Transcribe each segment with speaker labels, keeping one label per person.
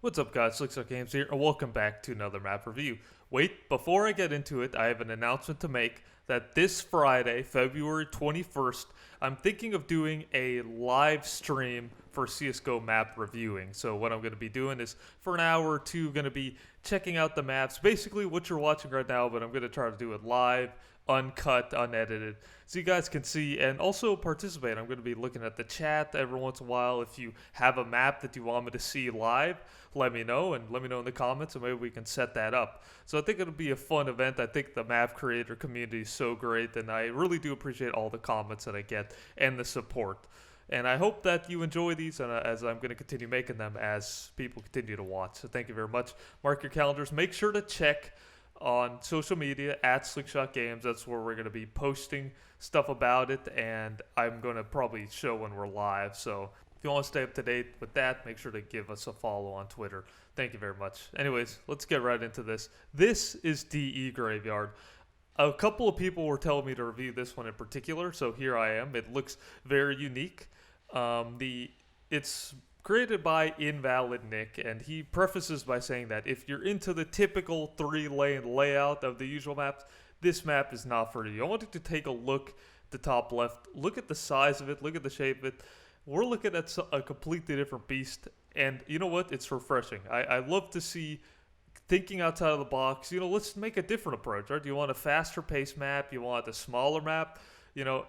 Speaker 1: What's up guys, SlickShotGames here, and welcome back to another map review. Wait, before I get into it, I have an announcement to make that this Friday, February 21st, I'm thinking of doing a live stream for CSGO map reviewing. So what I'm going to be doing is, for an hour or two, going to be checking out the maps, basically what you're watching right now, but I'm going to try to do it live, uncut, unedited, so you guys can see and also participate. I'm going to be looking at the chat every once in a while. If you have a map that you want me to see live, let me know, and let me know in the comments, and maybe we can set that up. So I think it'll be a fun event. I think the map creator community is so great, and I really do appreciate all the comments that I get and the support. And I hope that you enjoy these, and as I'm going to continue making them as people continue to watch. So thank you very much. Mark your calendars. Make sure to check on social media at SlickShotGames. That's where we're going to be posting stuff about it, and I'm going to probably show when we're live. So if you want to stay up to date with that, make sure to give us a follow on Twitter. Thank you very much. Anyways, let's get right into this. This is DE Graveyard. A couple of people were telling me to review this one in particular, so here I am. It looks very unique. It's created by Invalid Nick, and he prefaces by saying that if you're into the typical 3-lane layout of the usual maps, this map is not for you. I want you to take a look at the top left, look at the size of it, look at the shape of it. We're looking at a completely different beast, and you know what? It's refreshing. I love to see thinking outside of the box. You know, let's make a different approach, right? Do you want a faster paced map? You want a smaller map? You know,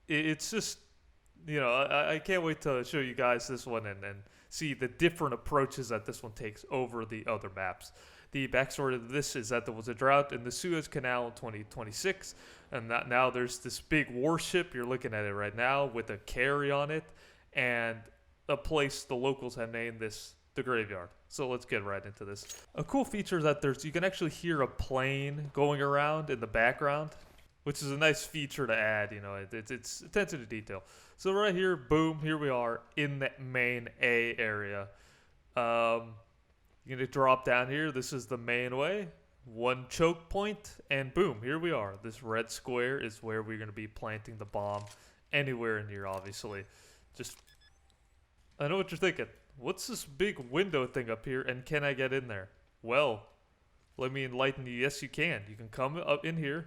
Speaker 1: it's just, you know, I can't wait to show you guys this one and see the different approaches that this one takes over the other maps. The backstory of this is that there was a drought in the Suez Canal in 2026, and that now there's this big warship. You're looking at it right now with a carry on it, and a place the locals have named this the Graveyard. So let's get right into this. A cool feature is that you can actually hear a plane going around in the background, which is a nice feature to add. You know, it's attention to detail. So right here, boom, here we are in the main A area. You're going to drop down here. This is the main way. One choke point, and boom, here we are. This red square is where we're going to be planting the bomb anywhere in here, obviously. Just, I know what you're thinking. What's this big window thing up here, and can I get in there? Well, let me enlighten you. Yes, you can. You can come up in here,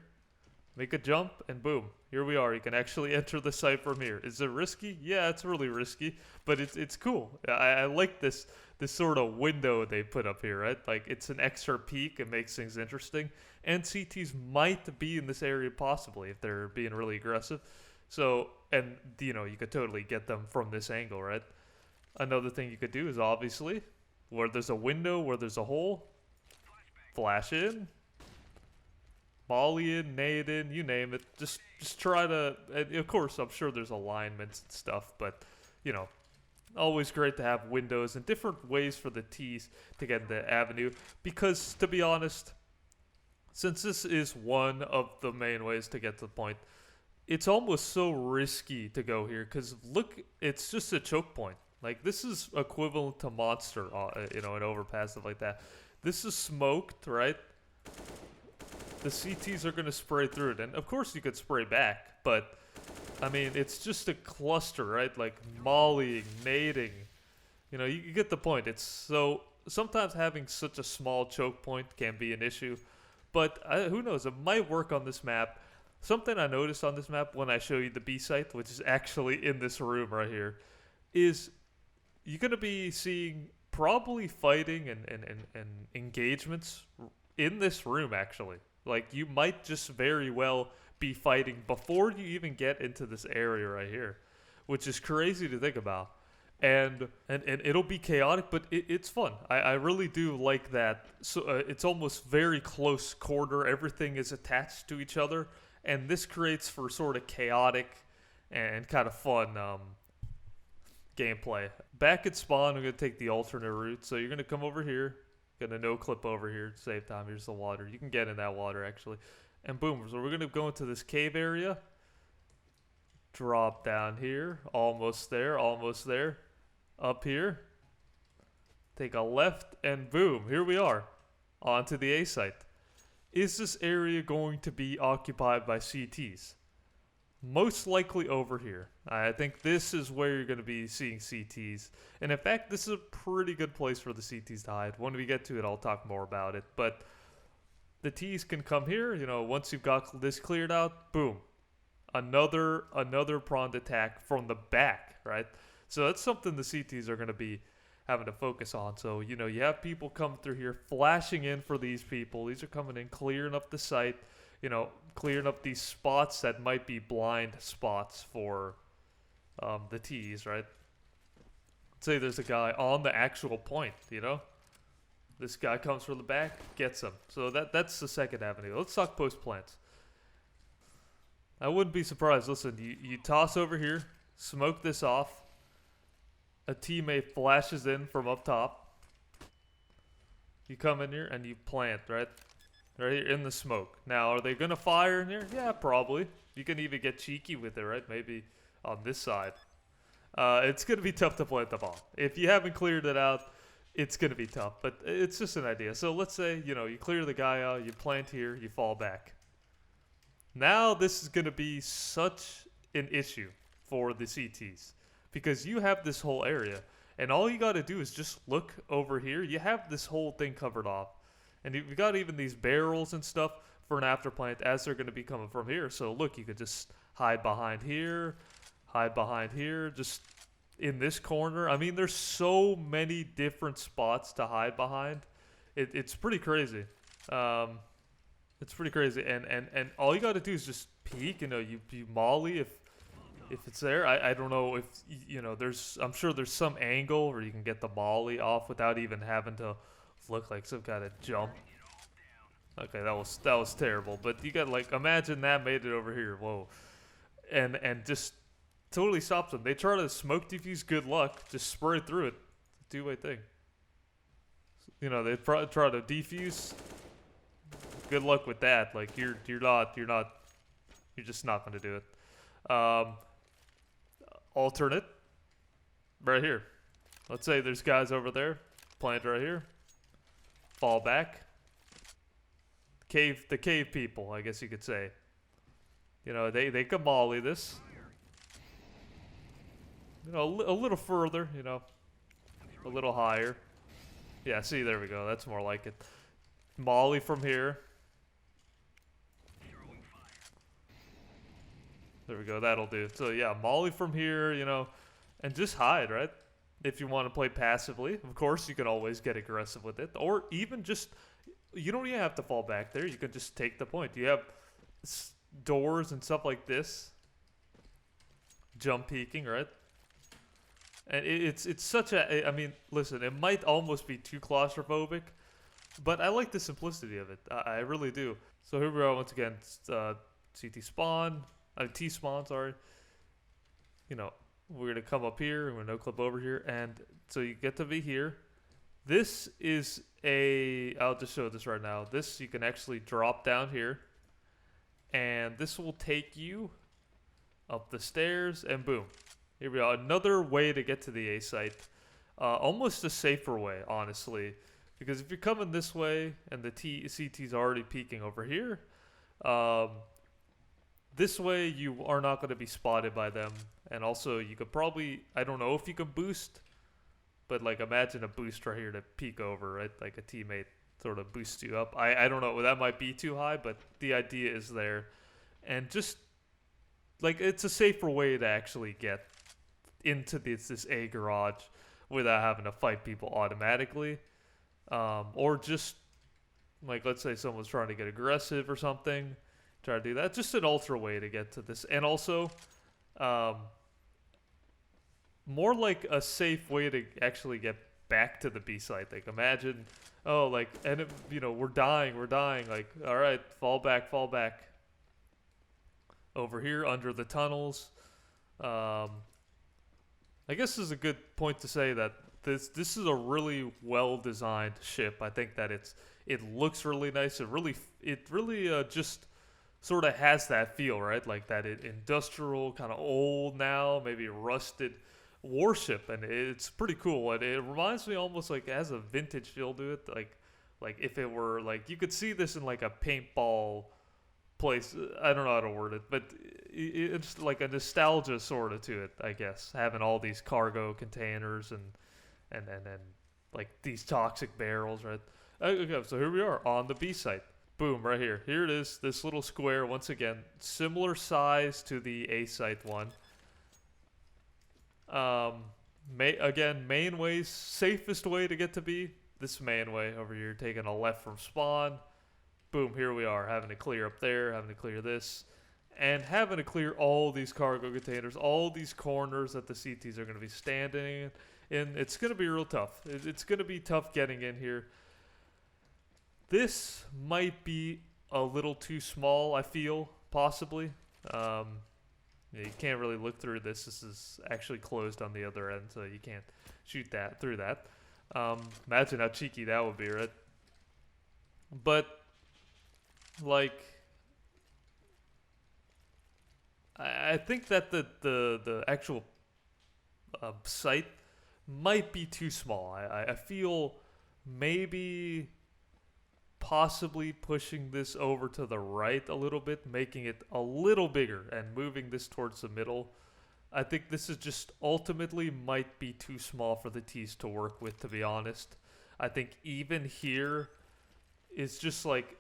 Speaker 1: make a jump, and boom, here we are. You can actually enter the site from here. Is it risky? Yeah, it's really risky, but it's cool. I like this sort of window they put up here, right? Like, it's an extra peek. It makes things interesting. And CTs might be in this area possibly if they're being really aggressive. So, and, you know, you could totally get them from this angle, right? Another thing you could do is obviously, where there's a window, where there's a hole, flash in, volley in, nade in, you name it. Just try to, and of course, I'm sure there's alignments and stuff, but, you know, always great to have windows and different ways for the T's to get in the avenue. Because, to be honest, since this is one of the main ways to get to the point, it's almost so risky to go here. Because, look, it's just a choke point. Like, this is equivalent to Monster, you know, an overpass, stuff like that. This is smoked, right? The CTs are going to spray through it. And, of course, you could spray back. But, I mean, it's just a cluster, right? Like, mollying, nading. You know, you get the point. It's so... Sometimes having such a small choke point can be an issue. But, who knows? It might work on this map. Something I noticed on this map when I show you the B site, which is actually in this room right here, is you're going to be seeing probably fighting and engagements in this room, actually. Like, you might just very well be fighting before you even get into this area right here, which is crazy to think about. And it'll be chaotic, but it's fun. I really do like that. So it's almost very close quarter. Everything is attached to each other, and this creates for sort of chaotic and kind of fun gameplay. Back at spawn, I'm going to take the alternate route. So you're going to come over here, going to no-clip over here to save time. Here's the water. You can get in that water, actually. And boom, so we're going to go into this cave area. Drop down here. Almost there, almost there. Up here. Take a left, and boom, here we are. Onto the A site. Is this area going to be occupied by CTs? Most likely over here. I think this is where you're going to be seeing CTs. And in fact, this is a pretty good place for the CTs to hide. When we get to it, I'll talk more about it. But the T's can come here. Once you've got this cleared out, boom. Another pronged attack from the back, right? So that's something the CTs are going to be having to focus on. So, you have people coming through here, flashing in for these people. These are coming in, clearing up the site. Clearing up these spots that might be blind spots for the T's, right? Let's say there's a guy on the actual point, This guy comes from the back, gets him. So that's the second avenue. Let's talk post plants. I wouldn't be surprised. Listen, you toss over here, smoke this off. A teammate flashes in from up top. You come in here and you plant, right? Right here in the smoke. Now, are they going to fire in here? Yeah, probably. You can even get cheeky with it, right? Maybe on this side. It's going to be tough to plant the bomb. If you haven't cleared it out, it's going to be tough. But it's just an idea. So let's say, you clear the guy out, you plant here, you fall back. Now this is going to be such an issue for the CTs. Because you have this whole area. And all you got to do is just look over here. You have this whole thing covered off. And you've got even these barrels and stuff for an afterplant as they're going to be coming from here. So look, you could just hide behind here, just in this corner. I mean, there's so many different spots to hide behind. It's pretty crazy. It's pretty crazy. And all you got to do is just peek. You molly if it's there. I don't know if, I'm sure there's some angle where you can get the molly off without even having to look like some kind of jump. Okay, that was terrible. But you got imagine that made it over here. Whoa, and just totally stops them. They try to smoke defuse. Good luck. Just spray through it. Two-way thing. They try to defuse. Good luck with that. You're just not going to do it. Alternate. Right here. Let's say there's guys over there. Plant right here. Fall back. The cave people, I guess you could say. They can molly this. A little further, a little higher. Yeah, see, there we go. That's more like it. Molly from here. There we go. That'll do. So yeah, molly from here, and just hide, right? If you want to play passively, of course, you can always get aggressive with it. Or even just, you don't even have to fall back there. You can just take the point. You have doors and stuff like this. Jump peeking, right? And it's such a, I mean, listen, it might almost be too claustrophobic, but I like the simplicity of it. I really do. So here we are once again, CT spawn, T spawn, sorry. We're going to come up here, and we're no clip over here, and so you get to be here. This is I'll just show this right now. This, you can actually drop down here, and this will take you up the stairs, and boom. Here we are, another way to get to the A site. Almost a safer way, honestly, because if you're coming this way, and the CT's already peeking over here, this way you are not going to be spotted by them. And also, you could probably, I don't know if you can boost, but imagine a boost right here to peek over, right? Like a teammate sort of boosts you up. I don't know, that might be too high, but the idea is there. And just, it's a safer way to actually get into this A garage without having to fight people automatically. Or just, let's say someone's trying to get aggressive or something. Try to do that. Just an ultra way to get to this. And also, more like a safe way to actually get back to the B site. Imagine, and we're dying. All right, fall back. Over here, under the tunnels. I guess this is a good point to say that this is a really well-designed ship. I think that it looks really nice. It really just sort of has that feel, right? That industrial, kind of old now, maybe rusted warship, and it's pretty cool. And it reminds me almost it has a vintage feel to it. If it were you could see this in a paintball place. I don't know how to word it, but it's like a nostalgia sort of to it, I guess. Having all these cargo containers and like these toxic barrels, right? Okay, so here we are on the B site. Boom, right here. Here it is, this little square, once again, similar size to the A site one. Again, main ways, safest way to get to B. This main way over here, taking a left from spawn. Boom, here we are, having to clear up there, having to clear this, and having to clear all these cargo containers, all these corners that the CTs are going to be standing in. It's going to be real tough. It's going to be tough getting in here. This might be a little too small, I feel, possibly. You can't really look through this. This is actually closed on the other end, so you can't shoot that through that. Imagine how cheeky that would be, right? But, like, I think that the actual site might be too small. I feel maybe possibly pushing this over to the right a little bit, making it a little bigger and moving this towards the middle. I think this is just ultimately might be too small for the T's to work with, to be honest. I think even here is just like,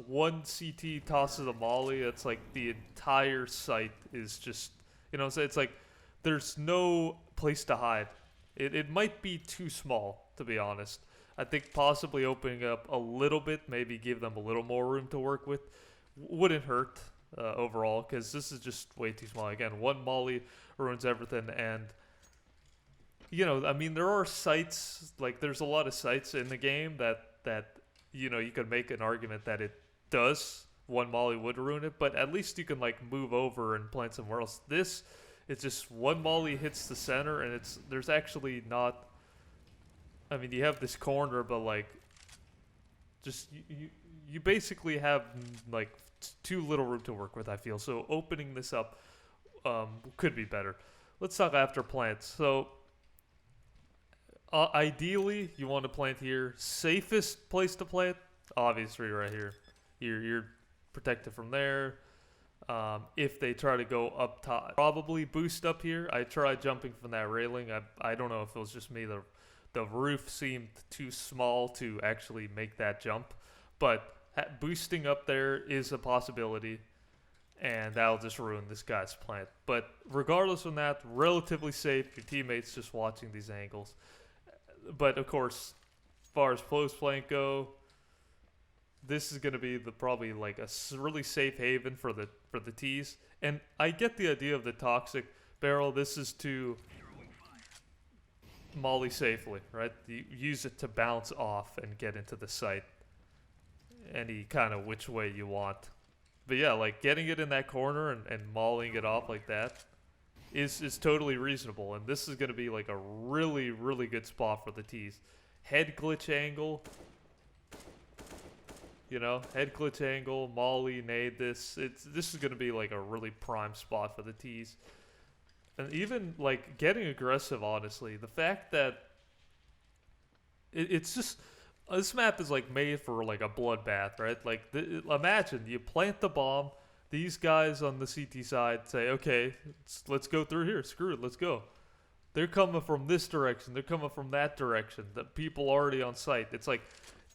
Speaker 1: one CT tosses a molly, it's like the entire site is just, so it's like there's no place to hide. It might be too small, to be honest. I think possibly opening up a little bit, maybe give them a little more room to work with, wouldn't hurt overall, because this is just way too small. Again, one molly ruins everything, and, there are sites, like, there's a lot of sites in the game that you could make an argument that it does. One molly would ruin it, but at least you can, like, move over and plant somewhere else. This, it's just one molly hits the center, and there's actually not... you have this corner, but, like, just you basically have, like, too little room to work with, I feel. So opening this up could be better. Let's talk after plants. So ideally, you want to plant here. Safest place to plant, obviously, right here. You're protected from there. If they try to go up top, probably boost up here. I tried jumping from that railing. I don't know if it was just me. The roof seemed too small to actually make that jump, but boosting up there is a possibility, and that'll just ruin this guy's plant. But regardless of that, relatively safe. Your teammates just watching these angles. But of course, as far as post plant go, this is going to be probably like a really safe haven for the T's. And I get the idea of the toxic barrel. This is to molly safely, right? You use it to bounce off and get into the site any kind of which way you want. But yeah, like getting it in that corner and mollying it off like that is totally reasonable. And this is going to be like a really, really good spot for the T's. Head glitch angle, head glitch angle, molly, nade this. This is going to be like a really prime spot for the T's. And even, like, getting aggressive, honestly. The fact that it's just... This map is, like, made for, like, a bloodbath, right? Like, imagine, you plant the bomb. These guys on the CT side say, okay, let's go through here. Screw it, let's go. They're coming from this direction. They're coming from that direction. The people already on site. It's, like,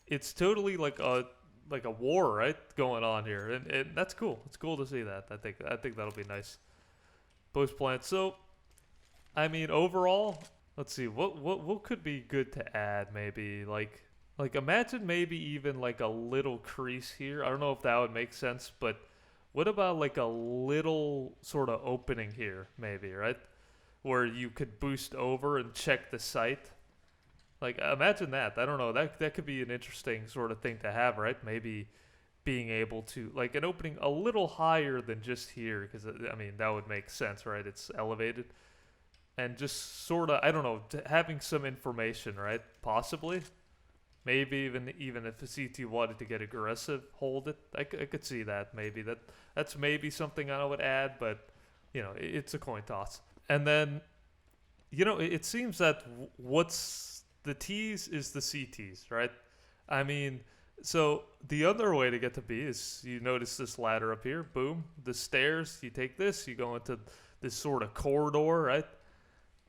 Speaker 1: it's totally, like a war, right, going on here. And that's cool. It's cool to see that. I think that'll be nice. Post plant. So, overall, let's see what could be good to add. Maybe like imagine maybe even like a little crease here. I don't know if that would make sense, but what about like a little sort of opening here, maybe, right, where you could boost over and check the site. Like, imagine that. I don't know. That could be an interesting sort of thing to have, right? Maybe being able to, like, an opening a little higher than just here, because, that would make sense, right? It's elevated. And just sort of, I don't know, having some information, right? Possibly. Maybe even if the CT wanted to get aggressive, hold it. I could see that, maybe. That's maybe something I would add, but, it's a coin toss. And then, it seems that what's the T's is the CTs, right? So the other way to get to B is you notice this ladder up here. Boom, the stairs. You take this, you go into this sort of corridor, right?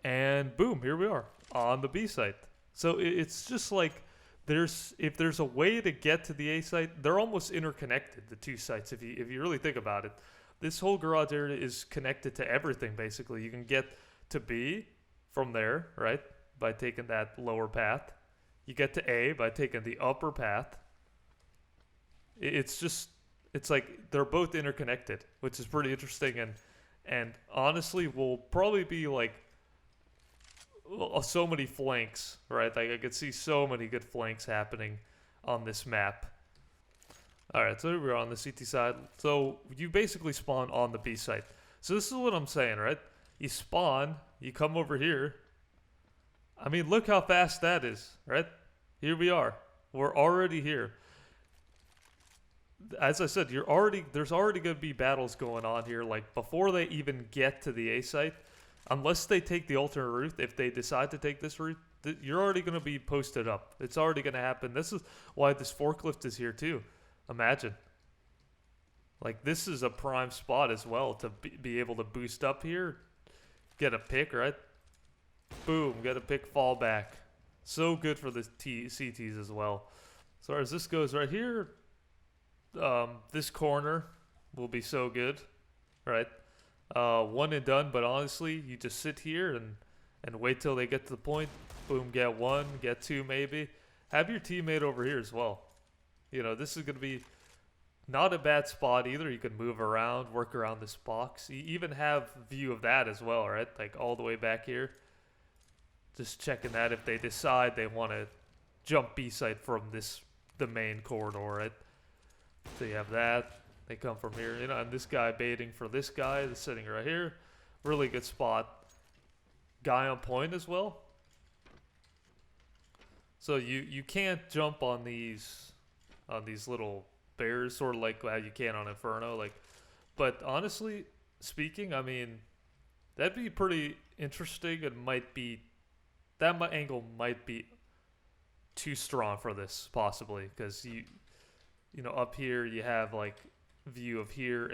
Speaker 1: And boom, here we are on the B site. So it's just like if there's a way to get to the A site, they're almost interconnected. The two sites, if you really think about it, this whole garage area is connected to everything. Basically, you can get to B from there, right, by taking that lower path. You get to A by taking the upper path. It's like they're both interconnected, which is pretty interesting, and honestly will probably be like so many flanks, right? Like I could see so many good flanks happening on this map. All right, so here we are on the CT side. So you basically spawn on the B site. So this is what I'm saying, right? You spawn, you come over here. I mean, look how fast that is, right? Here we are. We're already here. As I said, there's already going to be battles going on here. Like before they even get to the A site, unless they take the alternate route, if they decide to take this route, you're already going to be posted up. It's already going to happen. This is why this forklift is here too. Imagine. Like this is a prime spot as well to be able to boost up here. Get a pick, right? Boom, get a pick, fall back. So good for the CTs as well. As far as this goes right here, this corner will be so good, right? One and done, but honestly, you just sit here and wait till they get to the point. Boom, get one, get two maybe. Have your teammate over here as well. You know, this is going to be not a bad spot either. You can move around, work around this box. You even have view of that as well, right? Like all the way back here. Just checking that if they decide they want to jump B site from the main corridor, right? So you have that. They come from here, you know, and this guy baiting for this guy that's sitting right here. Really good spot. Guy on point as well. So you can't jump on these little bears, sort of like how you can on Inferno. Like, but honestly speaking, I mean, that'd be pretty interesting. That angle might be too strong for this possibly, because you know, up here you have like view of here,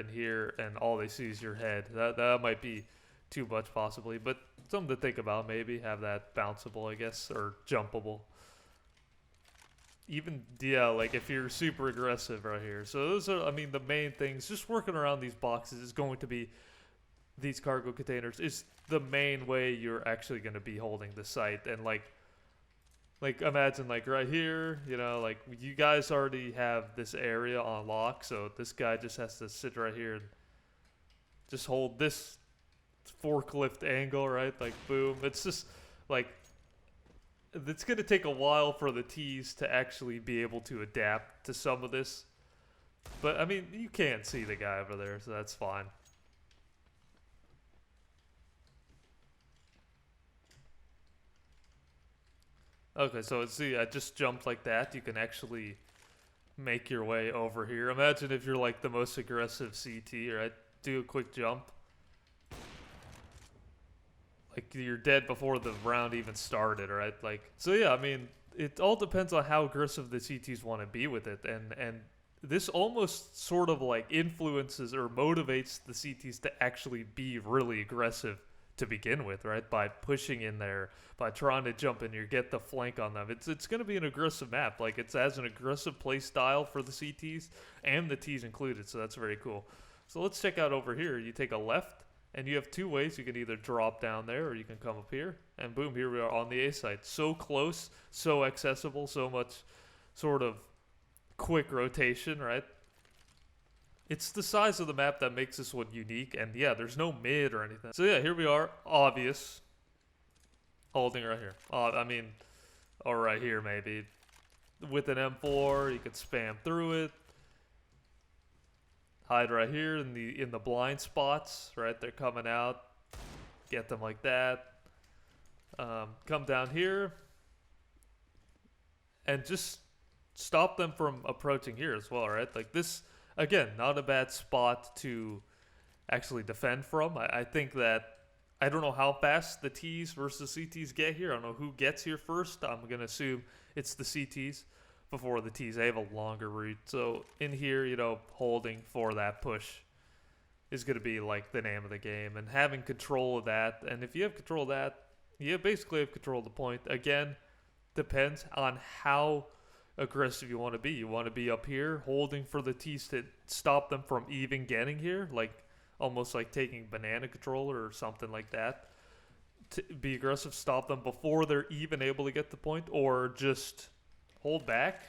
Speaker 1: and all they see is your head. That might be too much possibly, but something to think about. Maybe have that bounceable, I guess, or jumpable. Even, yeah, like if you're super aggressive right here. So those are, I mean, the main things. Just working around these boxes is going to be, these cargo containers is the main way you're actually going to be holding the site. And like imagine like right here, you know, like you guys already have this area on lock, so this guy just has to sit right here and just hold this forklift angle, right? Like boom. It's just like, it's going to take a while for the T's to actually be able to adapt to some of this. But I mean, you can't see the guy over there, so that's fine. Okay, so see, I just jumped like that. You can actually make your way over here. Imagine if you're like the most aggressive CT, right? Do a quick jump. Like you're dead before the round even started, right? Like, so yeah, I mean, it all depends on how aggressive the CTs want to be with it. And this almost sort of like influences or motivates the CTs to actually be really aggressive to begin with, right? By pushing in there, by trying to jump in here, get the flank on them. It's going to be an aggressive map. Like, it's as an aggressive play style for the CTs and the Ts included, so that's very cool. So let's check out over here. You take a left, and you have two ways. You can either drop down there, or you can come up here, and boom, here we are on the A site. So close, so accessible, so much sort of quick rotation, right? It's the size of the map that makes this one unique, and yeah, there's no mid or anything. So yeah, here we are, obvious. Holding right here. I mean, or right here maybe. With an M4, you can spam through it. Hide right here in the blind spots, right? They're coming out. Get them like that. Come down here. And just stop them from approaching here as well, right? Like this, again, not a bad spot to actually defend from. I think that, I don't know how fast the Ts versus CTs get here. I don't know who gets here first. I'm going to assume it's the CTs. before the tees. They have a longer route. So in here, you know, holding for that push is going to be like the name of the game. And having control of that, and if you have control of that, you basically have control of the point. Again, depends on how aggressive you want to be. You want to be up here holding for the tees to stop them from even getting here, like almost like taking banana controller or something like that. To be aggressive, stop them before they're even able to get the point, or just hold back,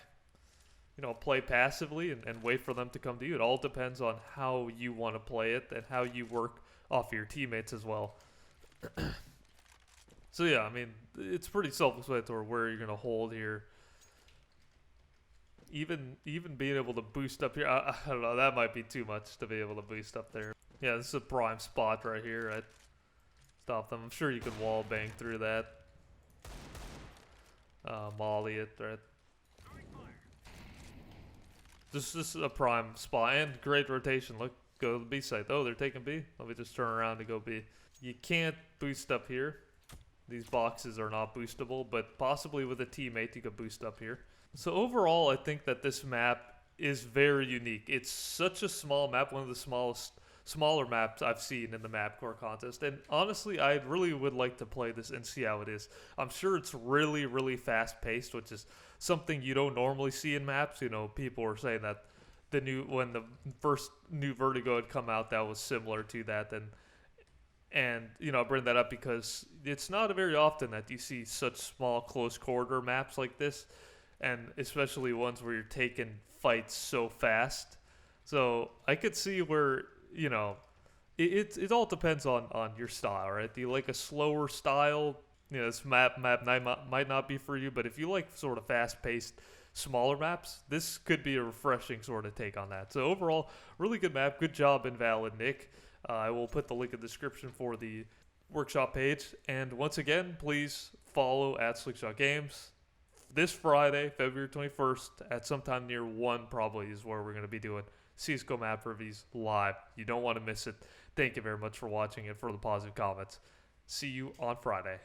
Speaker 1: you know, play passively and wait for them to come to you. It all depends on how you want to play it and how you work off your teammates as well. So yeah, I mean, it's pretty self-explanatory where you're going to hold here. Even being able to boost up here, I don't know, that might be too much to be able to boost up there. Yeah, this is a prime spot right here. I'd stop them. I'm sure you could wall bang through that. Molly it, right? This is a prime spot and great rotation. Look, go to the B site. Oh, they're taking B. Let me just turn around to go B. You can't boost up here. These boxes are not boostable, but possibly with a teammate you could boost up here. So overall, I think that this map is very unique. It's such a small map, one of the smaller maps I've seen in the map core contest. And honestly, I really would like to play this and see how it is. I'm sure it's really, really fast paced, which is something you don't normally see in maps. You know, people were saying that when the first new Vertigo had come out, that was similar to that. And you know, I bring that up because it's not very often that you see such small, close quarter maps like this. And especially ones where you're taking fights so fast. So I could see where, you know, it all depends on your style, right? Do you like a slower style? You know, this map might not be for you, but if you like sort of fast-paced, smaller maps, this could be a refreshing sort of take on that. So overall, really good map. Good job, Invalid Nick. I will put the link in the description for the workshop page. And once again, please follow at SlickShotGames. This Friday, February 21st, at sometime near 1 probably is where we're going to be doing CSGO map reviews live. You don't want to miss it. Thank you very much for watching and for the positive comments. See you on Friday.